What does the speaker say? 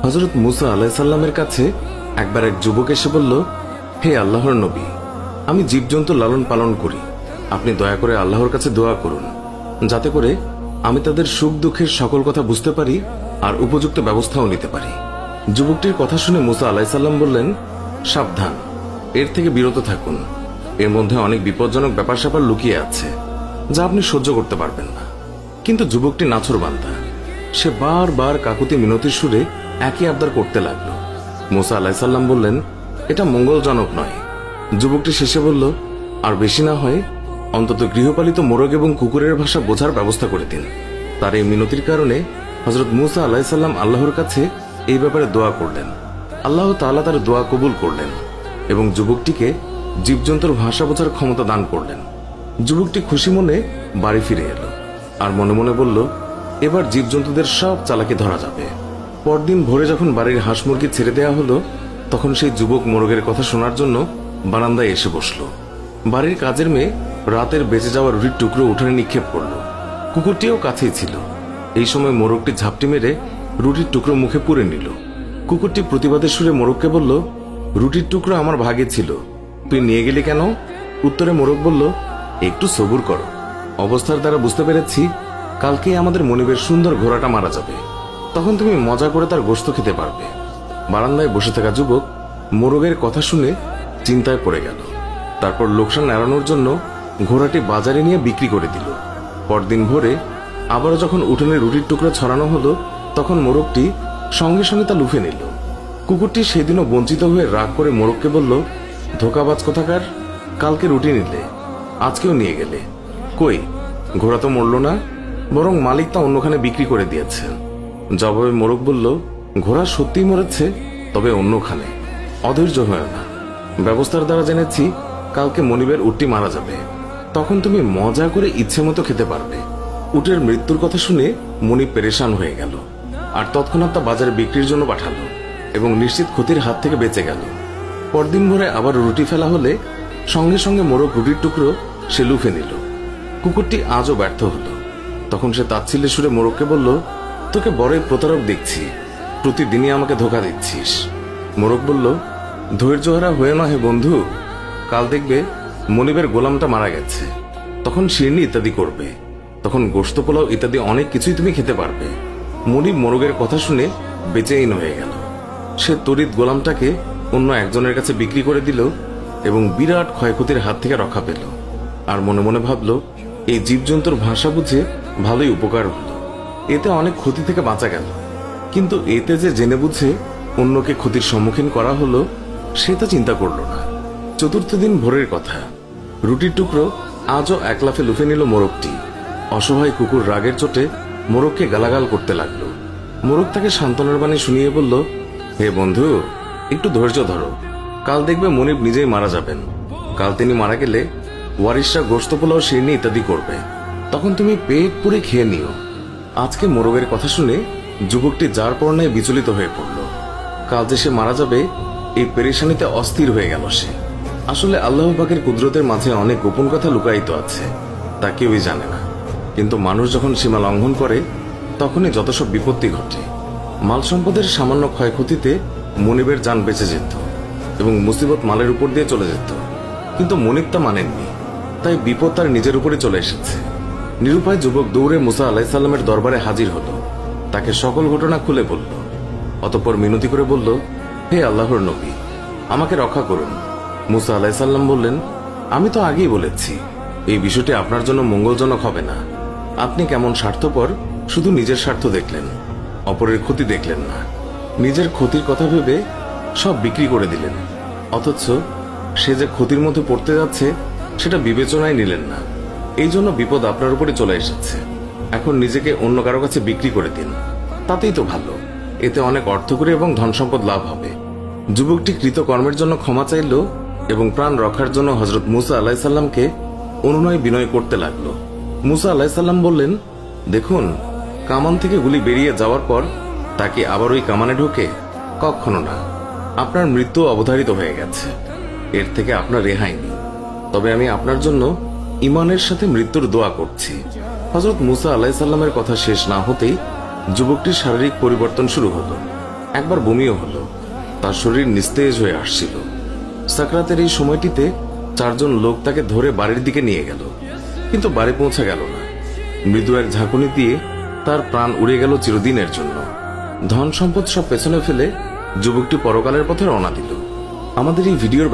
হযরত মুসা আলাইহিস সালামের কাছে একবার এক যুবক এসে বলল, হে আল্লাহর নবী, আমি জীবজন্তু লালন পালন করি, আপনি দয়া করে আল্লাহর কাছে দোয়া করুন যাতে করে আমি তাদের সুখ দুঃখের সকল কথা বুঝতে পারি আর উপযুক্ত ব্যবস্থাও নিতে পারি। যুবকটির কথা শুনে মুসা আলাইহিস সালাম বললেন, সাবধান, এর থেকে বিরত থাকুন, এর মধ্যে অনেক বিপজ্জনক ব্যাপার স্যাপার লুকিয়ে আছে যা আপনি সহ্য করতে পারবেন না। কিন্তু যুবকটি নাছোড়বান্দা, সে বারবার কাকুতি মিনতির সুরে একই আবদার করতে লাগলো। মুসা আলাইহিস সালাম বললেন, এটা মঙ্গলজনক নয়। যুবকটি শেষে বলল, আর বেশি না হয় অন্তত গৃহপালিত মোরগ এবং কুকুরের ভাষা বোঝার ব্যবস্থা করে দিন। তার এই মিনতির কারণে হযরত মুসা আলাইহিস সালাম আল্লাহর কাছে এই ব্যাপারে দোয়া করলেন। আল্লাহ তাআলা তার দোয়া কবুল করলেন এবং যুবকটিকে জীবজন্তুর ভাষা বোঝার ক্ষমতা দান করলেন। যুবকটি খুশি মনে বাড়ি ফিরে এলো আর মনে মনে বলল, এবার জীবজন্তুদের সব চালাকি ধরা যাবে। পরদিন ভোরে যখন বাড়ির হাঁস মুরগি ছেড়ে দেওয়া হলো, তখন সেই যুবক মোরগের কথা শোনার জন্য বারান্দায় এসে বসলো। বাড়ির কাজের মেয়ে রাতের বেঁচে যাওয়া রুটির টুকরো উঠোনে নিক্ষেপ করলো। কুকুরটিও কাছেই ছিল। এই সময় মোরগটি ঝাপটি মেরে রুটির টুকরো মুখে পুরে নিল। কুকুরটি প্রতিবাদের সুরে মোরগকে বলল, রুটির টুকরো আমার ভাগে ছিল, তুই নিয়ে গেলি কেন? উত্তরে মোরগ বলল, একটু সবুর করো, অবস্থার দ্বারা বুঝতে পেরেছি কালকেই আমাদের মনিবের সুন্দর ঘোড়াটা মারা যাবে, তখন তুমি মজা করে তার গোশত খেতে পারবে। বারান্দায় বসে থাকা যুবক মোরগের কথা শুনে চিন্তায় পড়ে গেল। তারপর লোকসান এড়ানোর জন্য ঘোড়াটি বাজারে নিয়ে বিক্রি করে দিল। পরদিন ভোরে আবারও যখন উঠোনে রুটির টুকরো ছড়ানো হলো, তখন মোরগটি সঙ্গে সঙ্গে তা লুফে নিল। কুকুরটি সেদিনও বঞ্চিত হয়ে রাগ করে মোরগকে বলল, ধোকাবাজ কোথাকার, কালকে রুটি নিলে আজকেও নিয়ে গেলে, কই ঘোড়া তো মরল না, বরং মালিক তা অন্যখানে বিক্রি করে দিয়েছে। জবাবে মোরগ বলল, ঘোড়া সত্যিই মরেছে, তবে অন্যখানে। অধৈর্য হয় না, ব্যবস্থার দ্বারা জেনেছি কালকে মনিবের উটটি মারা যাবে, তখন তুমি মজা করে ইচ্ছে মতো খেতে পারবে। উটের মৃত্যুর কথা শুনে মনিব পেরেশান হয়ে গেল আর তৎক্ষণাৎ তা বাজারে বিক্রির জন্য পাঠালো এবং নিশ্চিত ক্ষতির হাত থেকে বেঁচে গেল। পরদিন ভোরে আবার রুটি ফেলা হলে সঙ্গে সঙ্গে মোরগ রুটির টুকরো সে লুফে নিল। কুকুরটি আজও ব্যর্থ হলো। তখন সে তাচ্ছিল্যের সুরে মোরগকে বলল, তোকে বড়ই প্রতারক দেখছি, প্রতিদিনই আমাকে ধোকা দিচ্ছিস। মোরগ বলল, ধৈর্যহারা হয়ে না হে বন্ধু, কাল দেখবে মনিবের গোলামটা মারা গেছে, তখন শিরনি ইত্যাদি করবে, তখন গোশত পোলাও ইত্যাদি অনেক কিছুই তুমি খেতে পারবে। মনিব মোরগের কথা শুনে বেচেইন হয়ে গেল। সে তড়িৎ গোলামটাকে অন্য একজনের কাছে বিক্রি করে দিল এবং বিরাট ক্ষয়ক্ষতির হাত থেকে রক্ষা পেল। আর মনে মনে ভাবল, এই জীবজন্তুর ভাষা বুঝে ভালোই উপকার হলো, এতে অনেক ক্ষতি থেকে বাঁচা গেল। কিন্তু এতে যে জেনে বুঝে অন্যকে ক্ষতির সম্মুখীন করা হলো, সে তা চিন্তা করল না। চতুর্থ দিন ভোরের কথা, রুটির টুকরো আজও এক লাফে লুফে নিল মোরগটি। অসহায় কুকুর রাগের চোটে মোরগকে গালাগাল করতে লাগলো। মোরগ তাকে সান্ত্বনার বাণী শুনিয়ে বলল, হে বন্ধু, একটু ধৈর্য ধরো, কাল দেখবে মনিব নিজেই মারা যাবেন। কাল তিনি মারা গেলে ওয়ারিশরা গোশত পোলাও শিরনি ইত্যাদি করবে, তখন তুমি পেট পুরে খেয়ে নিও। আজকে মোরগের কথা শুনে যুবকটি যার পরনায় বিচলিত হয়ে পড়ল। কাল যে সে মারা যাবে এই পেরেশানিতে অস্থির হয়ে গেল সে। আসলে আল্লাহ পাকের কুদরতের মাঝে অনেক গোপন কথা লুকায়িত আছে, তা কেউই জানে না। কিন্তু মানুষ যখন সীমা লঙ্ঘন করে, তখনই যত সব বিপত্তি ঘটে। মাল সম্পদের সামান্য ক্ষয়ক্ষতিতে মনিবের জান বেঁচে যেত এবং মুসিবত মালের উপর দিয়ে চলে যেত, কিন্তু মনিব তা মানেননি, তাই বিপদ তার নিজের উপরে চলে এসেছে। নিরুপায় যুবক দৌড়ে মুসা আলাইহিস সালামের দরবারে হাজির হলো, তাকে সকল ঘটনা খুলে বলল। অতঃপর মিনতি করে বলল, হে আল্লাহর নবী, আমাকে রক্ষা করুন। মুসা আলাইহিস সালাম বললেন, আমি তো আগেই বলেছি এই বিষয়টি আপনার জন্য মঙ্গলজনক হবে না। আপনি কেমন স্বার্থপর, শুধু নিজের স্বার্থ দেখলেন, অপরের ক্ষতি দেখলেন না। নিজের ক্ষতির কথা ভেবে সব বিক্রি করে দিলেন, অথচ সে যে ক্ষতির মধ্যে পড়তে যাচ্ছে সেটা বিবেচনায় নিলেন না। এই জন্য বিপদ আপনার উপরে চলে এসেছে। এখন নিজেকে অন্য কারো কাছে বিক্রি করে দিন, তাতেই তো ভালো, এতে অনেক অর্থ করে এবং ধন সম্পদ লাভ হবে। যুবকটি কৃতকর্মের জন্য ক্ষমা চাইল এবং প্রাণ রক্ষার জন্য হযরত মুসা আলাইহিস সালামকে অনুনয় বিনয় করতে লাগলো। মুসা আলাইহিস সালাম বললেন, দেখুন, কামান থেকে গুলি বেরিয়ে যাওয়ার পর তাকে আবার ওই কামানে ঢোকে? কখনো না। আপনার মৃত্যু অবধারিত হয়ে গেছে, এর থেকে আপনার রেহাই নেই। তবে আমি আপনার জন্য ইমানের সাথে মৃত্যুর দোয়া করছি। হযরত মুসা আলাইহিস সালামের কথা শেষ না হতেই যুবকটির শারীরিক পরিবর্তন শুরু হলো। একবার বমিও হলো। তার শরীর নিস্তেজ হয়ে আসছিল। সাকরাতের এই সময়টিতে 4 জন লোক তাকে ধরে বাড়ির দিকে নিয়ে গেল, কিন্তু বাড়ি পৌঁছা গেল না। মৃদু এক ঝাঁকুনি দিয়ে তার প্রাণ উড়ে গেল চিরদিনের জন্য। ধন সম্পদ সব পেছনে ফেলে যুবকটি পরকালের পথে রওনা দিল। আমাদের এই ভিডিওর